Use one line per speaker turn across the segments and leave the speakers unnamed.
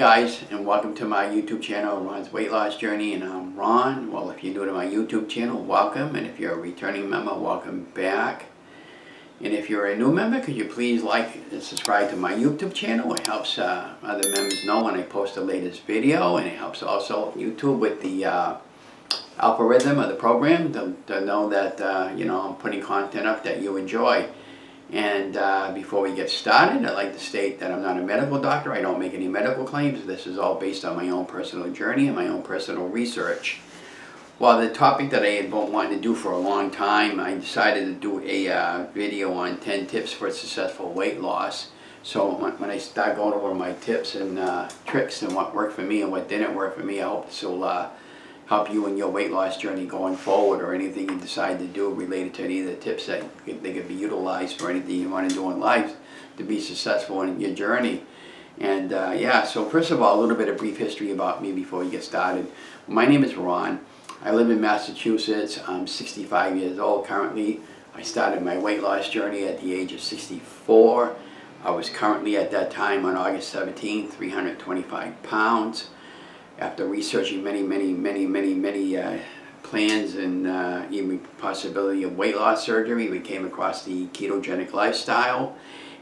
guys, and welcome to my YouTube channel, Ron's Weight Loss Journey, and I'm Ron. Well, if you're new to my YouTube channel, welcome, and if you're a returning member, welcome back. And if you're a new member, could you please like and subscribe to my YouTube channel? It helps other members know when I post the latest video, and it helps also YouTube with the algorithm of the program to know that I'm putting content up that you enjoy. And before we get started, I'd like to state that I'm not a medical doctor. I don't make any medical claims. This is all based on my own personal journey and my own personal research. Well, the topic that I had been wanting to do for a long time, I decided to do a video on 10 tips for successful weight loss. So when I start going over my tips and tricks and what worked for me and what didn't work for me, I hope this will help you in your weight loss journey going forward, or anything you decide to do related to any of the tips that they could be utilized for anything you want to do in life to be successful in your journey. And so first of all, a little bit of brief history about me before we get started. My name is Ron. I live in Massachusetts. I'm 65 years old currently. I started my weight loss journey at the age of 64. I was currently at that time on August 17, 325 pounds. After researching many plans and even possibility of weight loss surgery, we came across the ketogenic lifestyle,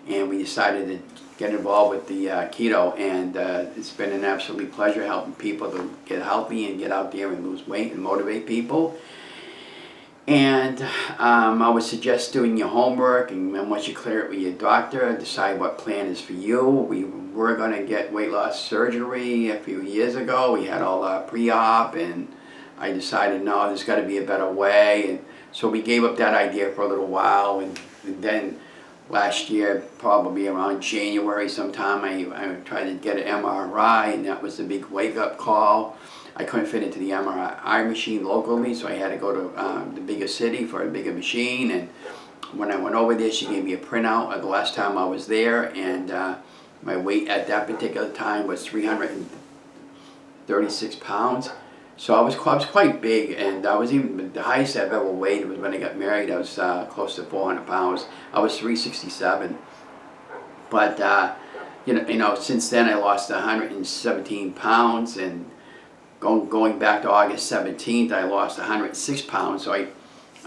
and we decided to get involved with the keto. And it's been an absolute pleasure helping people to get healthy and get out there and lose weight and motivate people. And I would suggest doing your homework, and then once you clear it with your doctor, decide what plan is for you. We were going to get weight loss surgery a few years ago. We had all our pre-op, and I decided, no, there's got to be a better way. And so we gave up that idea for a little while, and then last year, probably around January sometime, I tried to get an MRI, and that was the big wake-up call. I couldn't fit into the MRI machine locally, so I had to go to the bigger city for a bigger machine. And when I went over there, she gave me a printout of the last time I was there, and my weight at that particular time was 336 pounds. So I was quite big, and I was even the highest I've ever weighed was when I got married. I was close to 400 pounds. I was 367, but since then I lost 117 pounds, and going back to August 17th, I lost 106 pounds. So I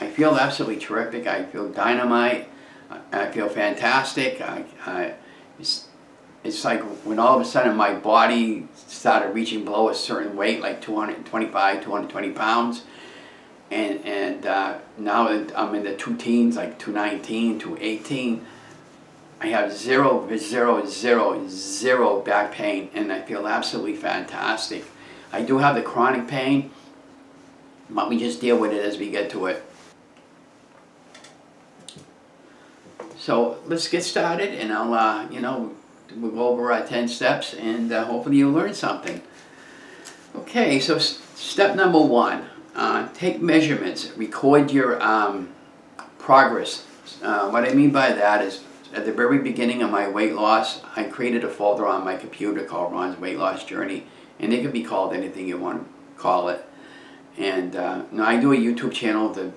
feel absolutely terrific. I feel dynamite. I feel fantastic. It's like when all of a sudden my body started reaching below a certain weight, like 225, 220 pounds. And now that I'm in the two teens, like 219, 218, I have zero back pain, and I feel absolutely fantastic. I do have the chronic pain, but we just deal with it as we get to it. So let's get started, and I'll, we'll go over our 10 steps, and hopefully you'll learn something. Okay, so step number 1, take measurements, record your progress. What I mean by that is, at the very beginning of my weight loss, I created a folder on my computer called Ron's Weight Loss Journey. And it can be called anything you want to call it. And now I do a YouTube channel to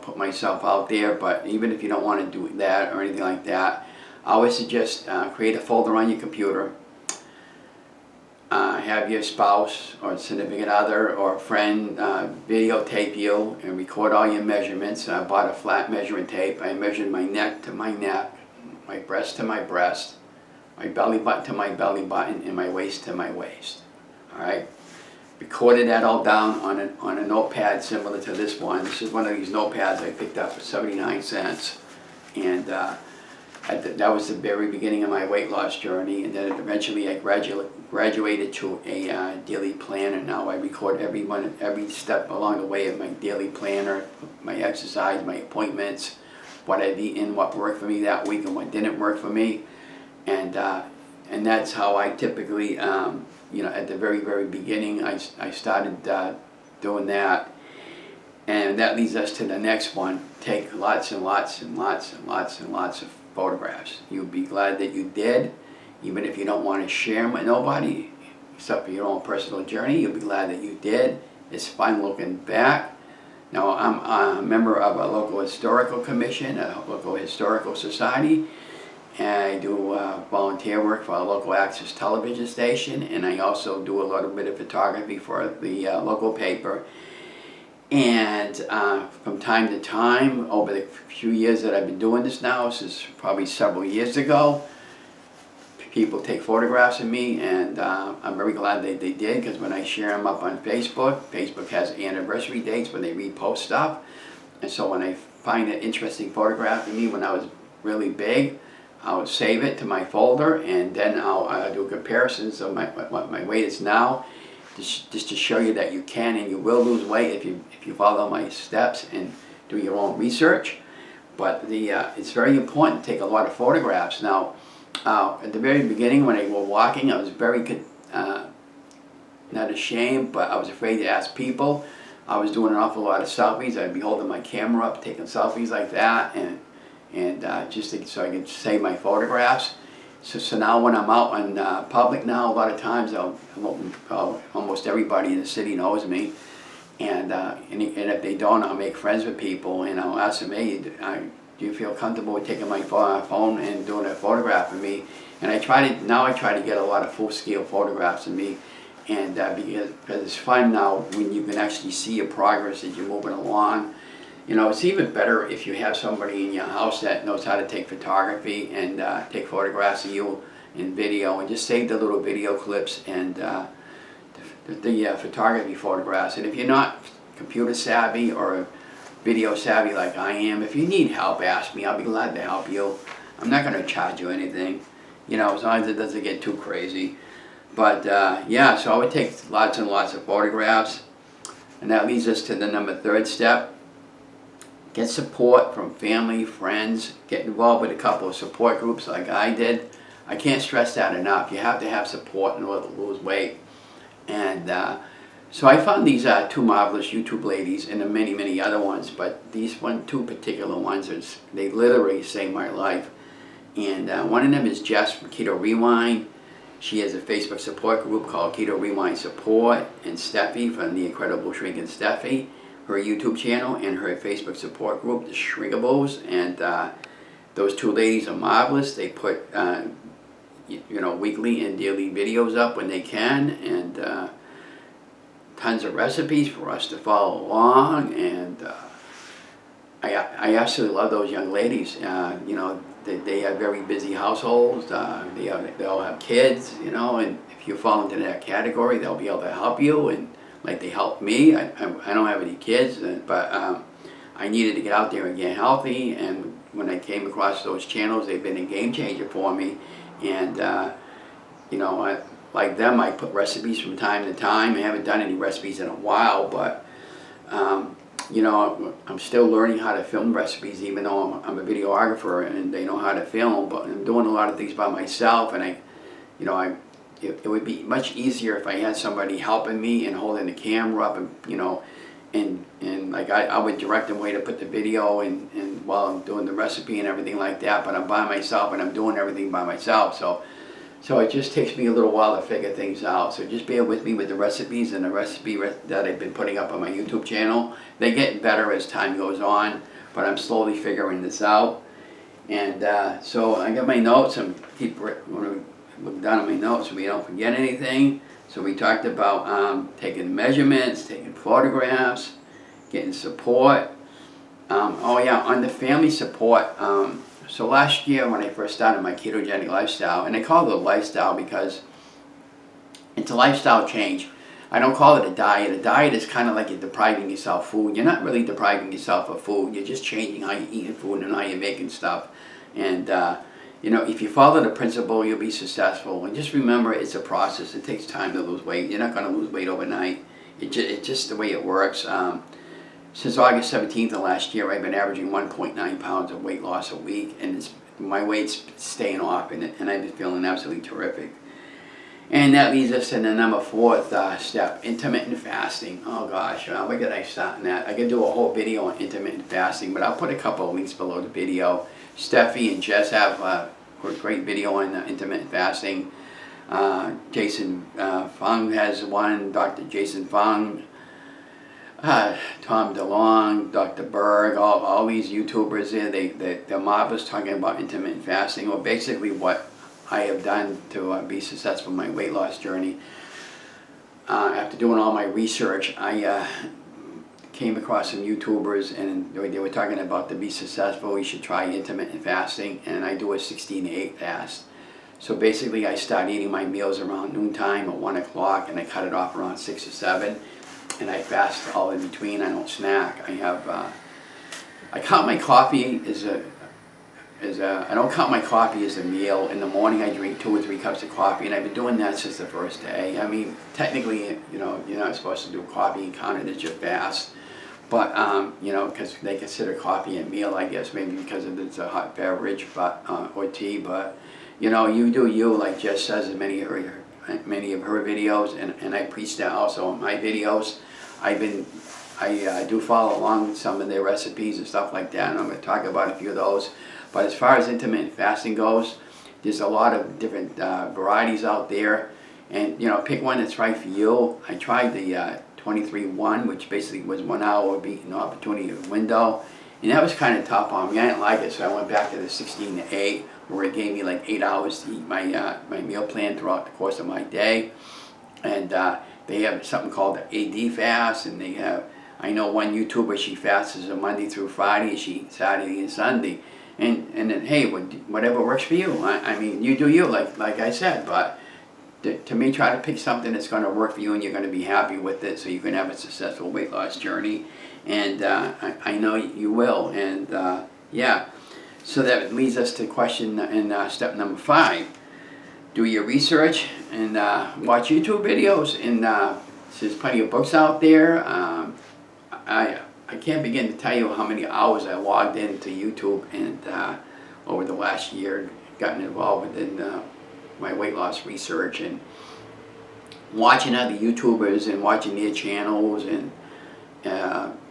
put myself out there, but even if you don't want to do that or anything like that, I always suggest create a folder on your computer. Have your spouse or significant other or friend videotape you and record all your measurements. I bought a flat measuring tape. I measured my neck to my neck, my breast to my breast, my belly button to my belly button, and my waist to my waist. Alright, recorded that all down on a notepad similar to this one. This is one of these notepads I picked up for 79 cents. And that was the very beginning of my weight loss journey. And then eventually I graduated to a daily planner. Now I record every step along the way of my daily planner, my exercise, my appointments, what I've eaten, what worked for me that week and what didn't work for me. And that's how I typically at the very beginning, I started doing that. And that leads us to the next one. Take lots and lots of photographs. You'll be glad that you did, even if you don't want to share them with nobody, except for your own personal journey. You'll be glad that you did. It's fun looking back. Now, I'm a member of a local historical commission, a local historical society, I do volunteer work for a local access television station, and I also do a little bit of photography for the local paper. And from time to time, over the few years that I've been doing this now, this is probably several years ago, people take photographs of me, and I'm very glad that they did, because when I share them up on Facebook, Facebook has anniversary dates when they repost stuff. And so when I find an interesting photograph of me when I was really big, I'll save it to my folder, and then I'll do comparisons of what my weight is now, just to show you that you can and you will lose weight if you follow my steps and do your own research. But it's very important to take a lot of photographs. Now, at the very beginning when I was walking, I was very, not ashamed, but I was afraid to ask people. I was doing an awful lot of selfies. I'd be holding my camera up, taking selfies like that, and just so I could save my photographs. So now when I'm out in public now, a lot of times almost everybody in the city knows me, and if they don't, I'll make friends with people, and I'll ask them, hey, do you feel comfortable with taking my phone and doing a photograph of me? And I try to get a lot of full-scale photographs of me, and because it's fun now when you can actually see your progress as you're moving along. You know, it's even better if you have somebody in your house that knows how to take photography and take photographs of you in video, and just save the little video clips and the photography photographs. And if you're not computer savvy or video savvy like I am, if you need help, ask me. I'll be glad to help you. I'm not going to charge you anything, you know, as long as it doesn't get too crazy. But yeah, so I would take lots and lots of photographs, and that leads us to the third step. Get support from family, friends. Get involved with a couple of support groups like I did. I can't stress that enough. You have to have support in order to lose weight. And so I found these two marvelous YouTube ladies, and many, many other ones, but these two particular ones, they literally saved my life. And one of them is Jess from Keto Rewind. She has a Facebook support group called Keto Rewind Support, and Steffi from The Incredible Shrinking Steffi, her YouTube channel, and her Facebook support group, The Shrinkables. And those two ladies are marvelous. They put weekly and daily videos up when they can, and tons of recipes for us to follow along. And I absolutely love those young ladies. They have very busy households. They all have kids, and if you fall into that category, they'll be able to help you, and like they helped me. I don't have any kids, but I needed to get out there and get healthy, and when I came across those channels, they've been a game changer for me. And like them, I put recipes from time to time. I haven't done any recipes in a while, but I'm still learning how to film recipes, even though I'm a videographer and they know how to film. But I'm doing a lot of things by myself, and it would be much easier if I had somebody helping me and holding the camera up, and like I would direct them where to put the video and while I'm doing the recipe and everything like that. But I'm by myself and I'm doing everything by myself, so it just takes me a little while to figure things out. So just bear with me with the recipes and the recipe that I've been putting up on my YouTube channel. They get better as time goes on, but I'm slowly figuring this out. And so I got my notes. I'm look down at my notes so we don't forget anything. So we talked about taking measurements, taking photographs, getting support. On the family support. So last year when I first started my ketogenic lifestyle, and I call it a lifestyle because it's a lifestyle change. I don't call it a diet. A diet is kind of like you're depriving yourself food. You're not really depriving yourself of food. You're just changing how you eat food and how you're making stuff. And if you follow the principle, you'll be successful. And just remember, it's a process. It takes time to lose weight. You're not going to lose weight overnight. It's just the way it works. Since August 17th of last year, I've been averaging 1.9 pounds of weight loss a week, and my weight's staying off, and I've been feeling absolutely terrific. And that leads us to the fourth step, intermittent fasting. Oh gosh, where could I start on that? I could do a whole video on intermittent fasting, but I'll put a couple of links below the video. Steffi and Jess have a great video on intermittent fasting. Jason Fung has one, Dr. Jason Fung. Tom DeLong, Dr. Berg, all these YouTubers there, they're marvelous talking about intermittent fasting, or basically what I have done to be successful in my weight loss journey. After doing all my research, I came across some YouTubers, and they were talking about to be successful, you should try intermittent fasting, and I do a 16-8 fast. So basically I start eating my meals around noontime or 1 o'clock, and I cut it off around 6 or 7. And I fast all in between. I don't snack. I count my coffee I don't count my coffee as a meal. In the morning I drink 2 or 3 cups of coffee, and I've been doing that since the first day. I mean, technically, you're not supposed to do coffee and count it as your fast. But, because they consider coffee a meal, I guess, maybe because it's a hot beverage, but or tea. But, you do you, like Jess says in many of her videos, and I preach that also in my videos. I do follow along with some of their recipes and stuff like that, and I'm going to talk about a few of those. But as far as intermittent fasting goes, there's a lot of different varieties out there, and pick one that's right for you. I tried the 23-1, which basically was 1 hour of eating opportunity window, and that was kind of tough on me. I didn't like it, so I went back to the 16-8, where it gave me like 8 hours to eat my meal plan throughout the course of my day. And they have something called the AD fast, and they have, I know one YouTuber, she fasts a Monday through Friday, she eats Saturday and Sunday. And then, hey, whatever works for you. I mean, you do you, like I said, but to me, try to pick something that's going to work for you and you're going to be happy with it, so you can have a successful weight loss journey. And I know you will. And yeah, so that leads us to question in step number 5. Do your research and watch YouTube videos, and there's plenty of books out there. I can't begin to tell you how many hours I logged into YouTube and over the last year, gotten involved within my weight loss research and watching other YouTubers and watching their channels. And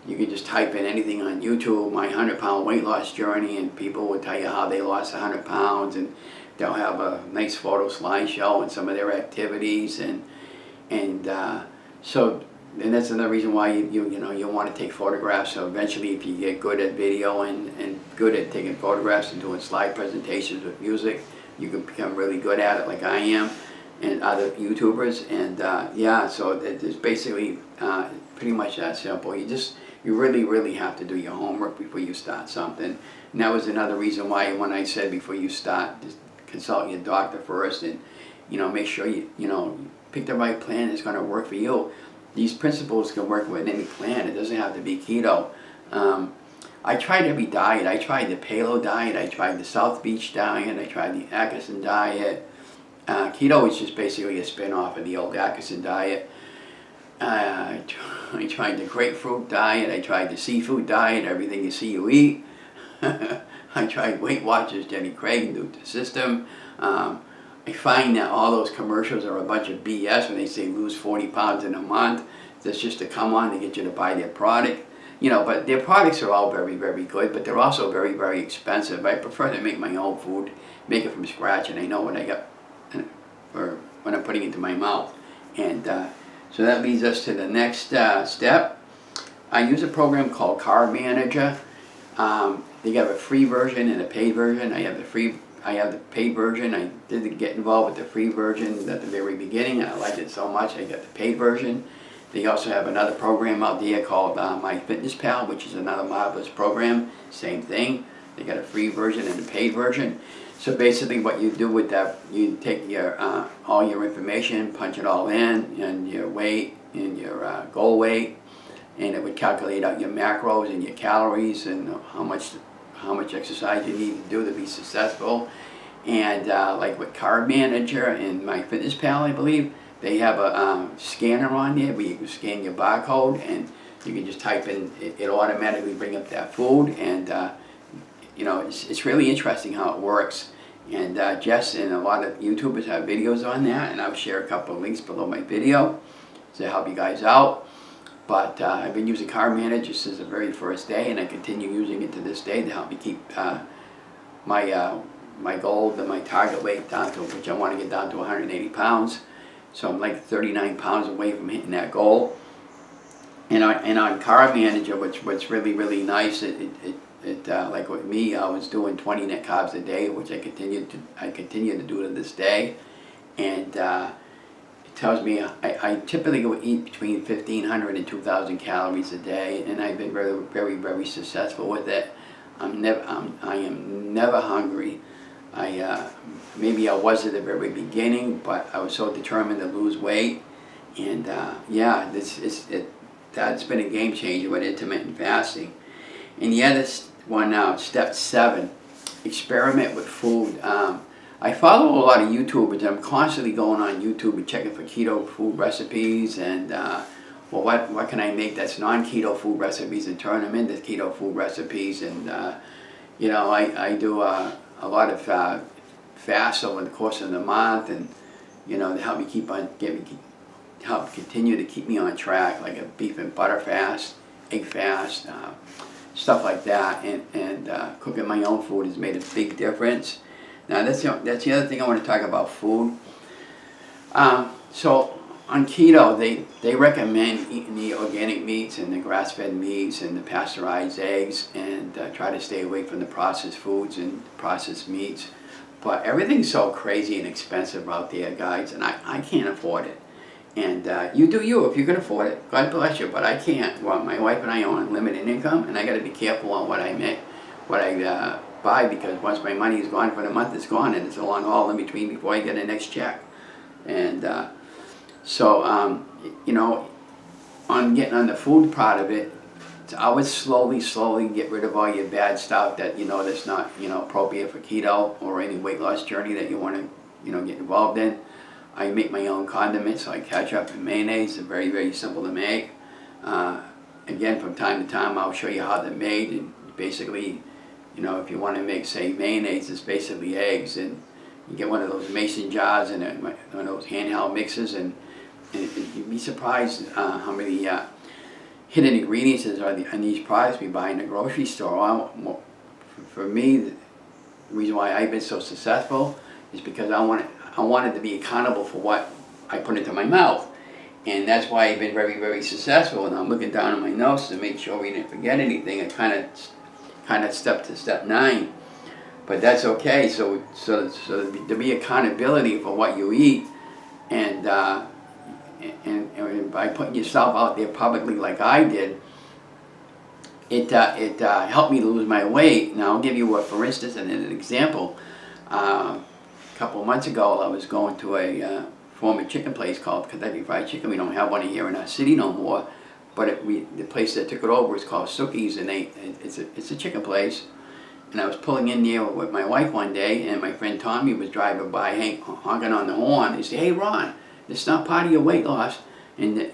you can just type in anything on YouTube, my 100-pound weight loss journey, and people will tell you how they lost 100 pounds, and they'll have a nice photo slideshow and some of their activities, and that's another reason why you want to take photographs. So eventually, if you get good at video and good at taking photographs and doing slide presentations with music, you can become really good at it, like I am, and other YouTubers. And yeah, so it's basically pretty much that simple. You really have to do your homework before you start something. And that was another reason why, when I said before you start, just consult your doctor first, and make sure you pick the right plan that's going to work for you. These principles can work with any plan. It doesn't have to be keto. I tried every diet. I tried the Paleo diet. I tried the South Beach diet. I tried the Atkinson diet. Keto is just basically a spin-off of the old Atkinson diet. I tried the grapefruit diet. I tried the seafood diet. Everything you see, you eat. I tried Weight Watchers, Jenny Craig, and Nutra System. I find that all those commercials are a bunch of BS when they say lose 40 pounds in a month. That's just to come on to get you to buy their product. But their products are all very, very good, but they're also very, very expensive. I prefer to make my own food, make it from scratch, and I know what I got for when I'm putting it into my mouth. And so that leads us to the next step. I use a program called Carb Manager. They have a free version and a paid version. I have the paid version. I did get involved with the free version at the very beginning, and I liked it so much I got the paid version. They also have another program out there called MyFitnessPal, which is another marvelous program. Same thing. They got a free version and a paid version. So basically what you do with that, you take your all your information, punch it all in, and your weight and your goal weight, and it would calculate out your macros and your calories and how much exercise you need to do to be successful. And like with Carb Manager and MyFitnessPal, I believe, they have a scanner on there where you can scan your barcode, and you can just type in, it'll automatically bring up that food. And it's really interesting how it works. And Jess and a lot of YouTubers have videos on that, and I'll share a couple of links below my video to help you guys out. But I've been using Carb Manager since the very first day, and I continue using it to this day to help me keep my goal, my target weight down to, which I want to get down to 180 pounds. So I'm like 39 pounds away from hitting that goal. And on Carb Manager, what's really nice, like with me, I was doing 20 net carbs a day, which I continue to do to this day, and it tells me I typically go eat between 1,500 and 2,000 calories a day, and I've been very successful with it. I am never hungry. Maybe I was at the very beginning, but I was so determined to lose weight, and yeah, that's been a game changer with intermittent fasting. And the other one now, step 7, experiment with food. I follow a lot of YouTubers. I'm constantly going on YouTube and checking for keto food recipes, and well, what can I make that's non-keto food recipes and turn them into keto food recipes. And you know, I do a lot of fasts over the course of the month, and you know, to help me help continue to keep me on track, like a beef and butter fast, egg fast, stuff like that. And cooking my own food has made a big difference. Now that's the other thing I want to talk about, food. So on keto, they recommend eating the organic meats and the grass-fed meats and the pasteurized eggs, and try to stay away from the processed foods and processed meats. But everything's so crazy and expensive out there, guys, and I can't afford it. And you do you if you can afford it. God bless you, but I can't. Well, my wife and I are on limited income, and I got to be careful on what I buy, because once my money is gone for the month, it's gone, and it's a long haul in between before I get the next check. And so you know, on getting on the food part of it, I would slowly get rid of all your bad stuff that that's not appropriate for keto or any weight loss journey that you want to get involved in. I make my own condiments, like ketchup and mayonnaise. They're very simple to make. Again, from time to time, I'll show you how they're made. And basically, if you want to make, say, mayonnaise, it's basically eggs, and you get one of those mason jars and one of those handheld mixers, and you'd be surprised how many hidden ingredients are in these products we buy in the grocery store. For me, the reason why I've been so successful is because I wanted to be accountable for what I put into my mouth, and that's why I've been very successful. And I'm looking down at my notes to make sure we didn't forget anything. I kind of stepped to step 9, but that's okay. So to be accountability for what you eat, and by putting yourself out there publicly like I did, it helped me lose my weight. Now I'll give you for instance, an example. A couple of months ago, I was going to a former chicken place called Kentucky Fried Chicken. We don't have one here in our city no more, but the place that took it over is called Sookie's, and it's a chicken place. And I was pulling in there with my wife one day, and my friend Tommy was driving by, honking on the horn. He said, "Hey, Ron, it's not part of your weight loss." I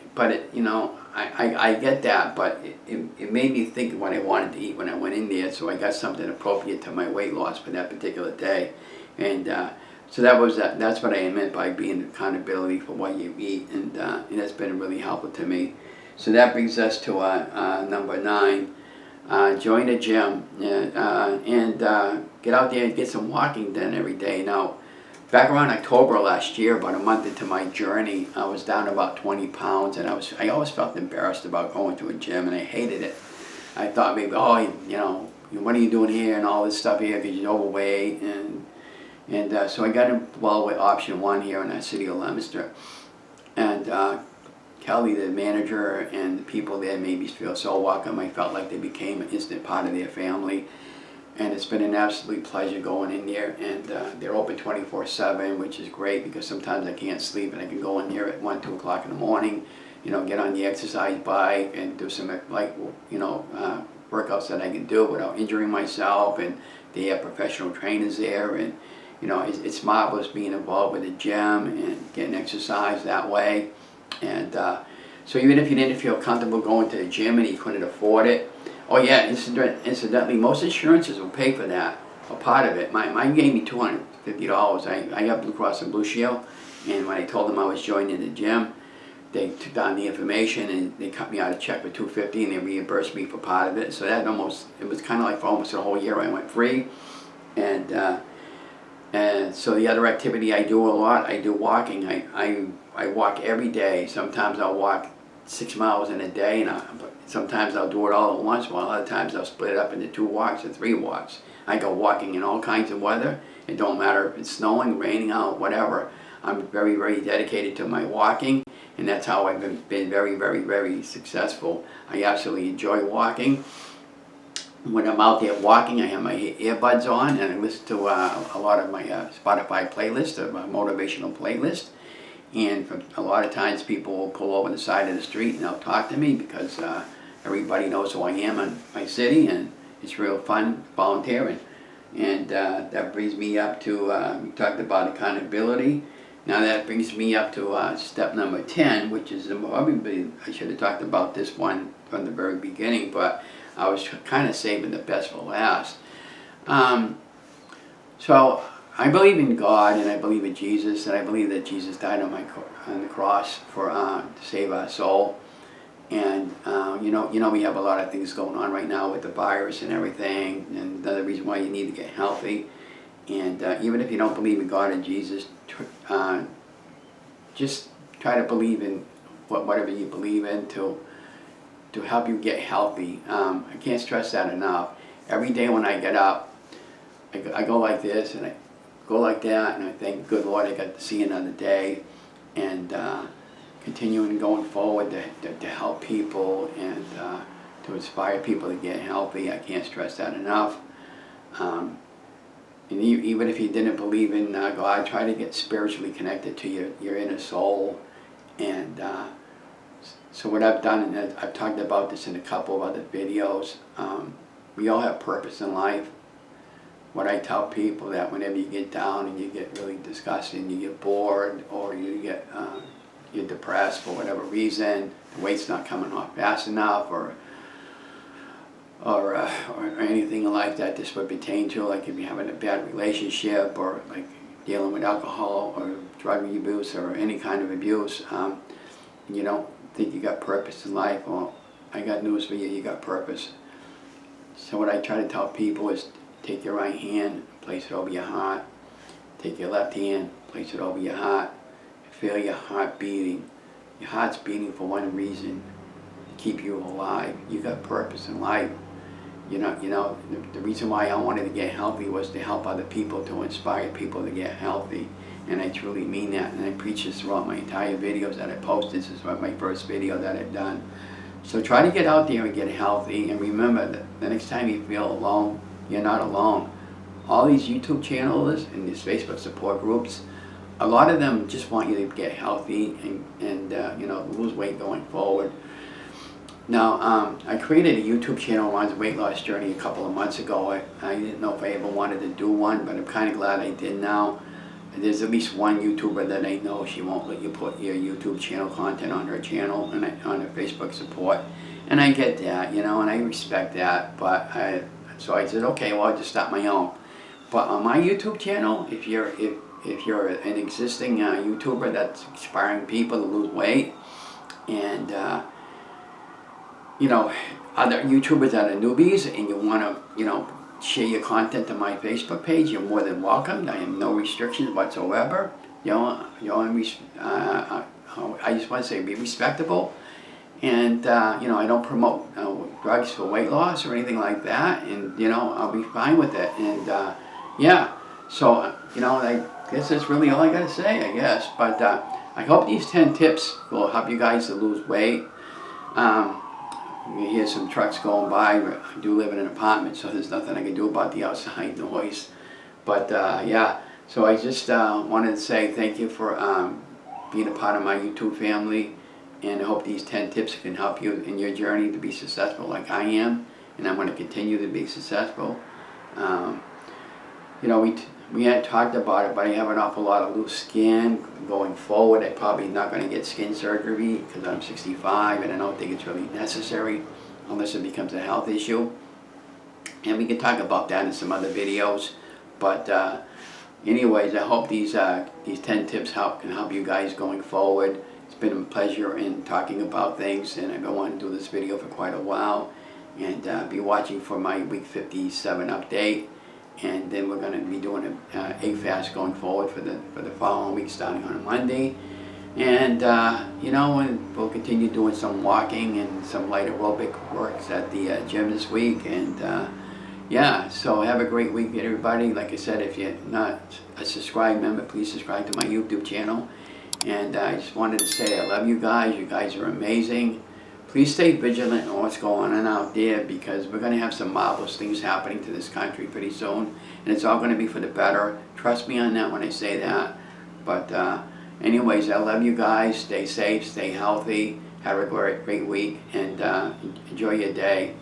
get that, but it made me think of what I wanted to eat when I went in there, so I got something appropriate to my weight loss for that particular day. And so that's what I meant by being accountability for what you eat, and that's been really helpful to me. So that brings us to number 9. Join a gym, and get out there and get some walking done every day. Now, back around October last year, about a month into my journey, I was down about 20 pounds, and I always felt embarrassed about going to a gym, and I hated it. I thought maybe, what are you doing here and all this stuff here because you're overweight, and so I got involved with Option 1 here in the city of Leominster, and Kelly, the manager, and the people there made me feel so welcome. I felt like they became an instant part of their family. And it's been an absolute pleasure going in there, and they're open 24/7, which is great because sometimes I can't sleep, and I can go in there at 1, 2 o'clock in the morning, get on the exercise bike and do some workouts that I can do without injuring myself. And they have professional trainers there, and it's marvelous being involved with the gym and getting exercise that way. And so even if you didn't feel comfortable going to the gym and you couldn't afford it, oh yeah, incidentally, most insurances will pay for that, a part of it. Mine gave me $250. I got Blue Cross and Blue Shield, and when I told them I was joining the gym, they took down the information and they cut me out a check for $250, and they reimbursed me for part of it. So it was kind of like for almost a whole year I went free. And so the other activity I do a lot, I do walking. I walk every day. Sometimes I'll walk 6 miles in a day, and sometimes I'll do it all at once, while other times I'll split it up into 2 walks or 3 walks. I go walking in all kinds of weather. It don't matter if it's snowing, raining out, whatever. I'm very, very dedicated to my walking, and that's how I've been very, very, very successful. I absolutely enjoy walking. When I'm out there walking, I have my earbuds on, and I listen to a lot of my Spotify playlist, my motivational playlist. And a lot of times people will pull over the side of the street and they'll talk to me because everybody knows who I am in my city, and it's real fun volunteering. And that brings me up to, we talked about accountability. Now that brings me up to step number 10, which is probably, I should have talked about this one from the very beginning, but I was kind of saving the best for last. So I believe in God, and I believe in Jesus, and I believe that Jesus died on the cross for to save our soul. And you know, we have a lot of things going on right now with the virus and everything, and another reason why you need to get healthy. And even if you don't believe in God and Jesus, just try to believe in whatever you believe in to help you get healthy. I can't stress that enough. Every day when I get up, I go like this and I go like that, and I thank good Lord I got to see another day, and continuing going forward to help people and to inspire people to get healthy. I can't stress that enough. And even if you didn't believe in God, try to get spiritually connected to your inner soul. And so what I've done, and I've talked about this in a couple of other videos, we all have purpose in life. What I tell people, that whenever you get down and you get really disgusted and you get bored, or you get you're depressed for whatever reason, the weight's not coming off fast enough, or anything like that this would pertain to, like if you're having a bad relationship, or like dealing with alcohol or drug abuse or any kind of abuse, you don't think you got purpose in life, well, I got news for you, you got purpose. So what I try to tell people is, take your right hand, place it over your heart. Take your left hand, place it over your heart. Feel your heart beating. Your heart's beating for one reason, to keep you alive. You got purpose in life. You know, the reason why I wanted to get healthy was to help other people, to inspire people to get healthy. And I truly mean that. And I preach this throughout my entire videos that I post. This is my first video that I've done. So try to get out there and get healthy. And remember that the next time you feel alone, you're not alone. All these YouTube channels and these Facebook support groups, a lot of them just want you to get healthy and you know, lose weight going forward. Now, I created a YouTube channel, Ron's Weight Loss Journey, a couple of months ago. I didn't know if I ever wanted to do one, but I'm kind of glad I did now. There's at least one YouTuber that I know, she won't let you put your YouTube channel content on her channel and on her Facebook support. And I get that, you know, and I respect that, but so I said, okay, well, I'll just start my own. But on my YouTube channel, if you're an existing YouTuber that's inspiring people to lose weight, and you know, other YouTubers that are newbies, and you want to, you know, share your content on my Facebook page, you're more than welcome. I have no restrictions whatsoever. You know, I just want to say, be respectable. And, you know, I don't promote drugs for weight loss or anything like that. And, you know, I'll be fine with it. And, yeah. So, you know, I guess that's really all I got to say, I guess. But I hope these 10 tips will help you guys to lose weight. You hear some trucks going by. I do live in an apartment, so there's nothing I can do about the outside noise. But, yeah. So I just wanted to say thank you for being a part of my YouTube family. And I hope these 10 tips can help you in your journey to be successful like I am. And I'm going to continue to be successful. You know, we had talked about it, but I have an awful lot of loose skin. Going forward, I'm probably not going to get skin surgery because I'm 65 and I don't think it's really necessary unless it becomes a health issue. And we can talk about that in some other videos. But anyways, I hope these 10 tips can help you guys going forward. It's been a pleasure in talking about things, and I've been wanting to do this video for quite a while. And be watching for my week 57 update. And then we're going to be doing an egg fast going forward for the following week, starting on a Monday. And, and we'll continue doing some walking and some light aerobic works at the gym this week. And yeah, so have a great week, everybody. Like I said, if you're not a subscribed member, please subscribe to my YouTube channel. And I just wanted to say I love you guys. You guys are amazing. Please stay vigilant on what's going on out there, because we're going to have some marvelous things happening to this country pretty soon. And it's all going to be for the better. Trust me on that when I say that. But anyways, I love you guys. Stay safe, stay healthy. Have a great week, and enjoy your day.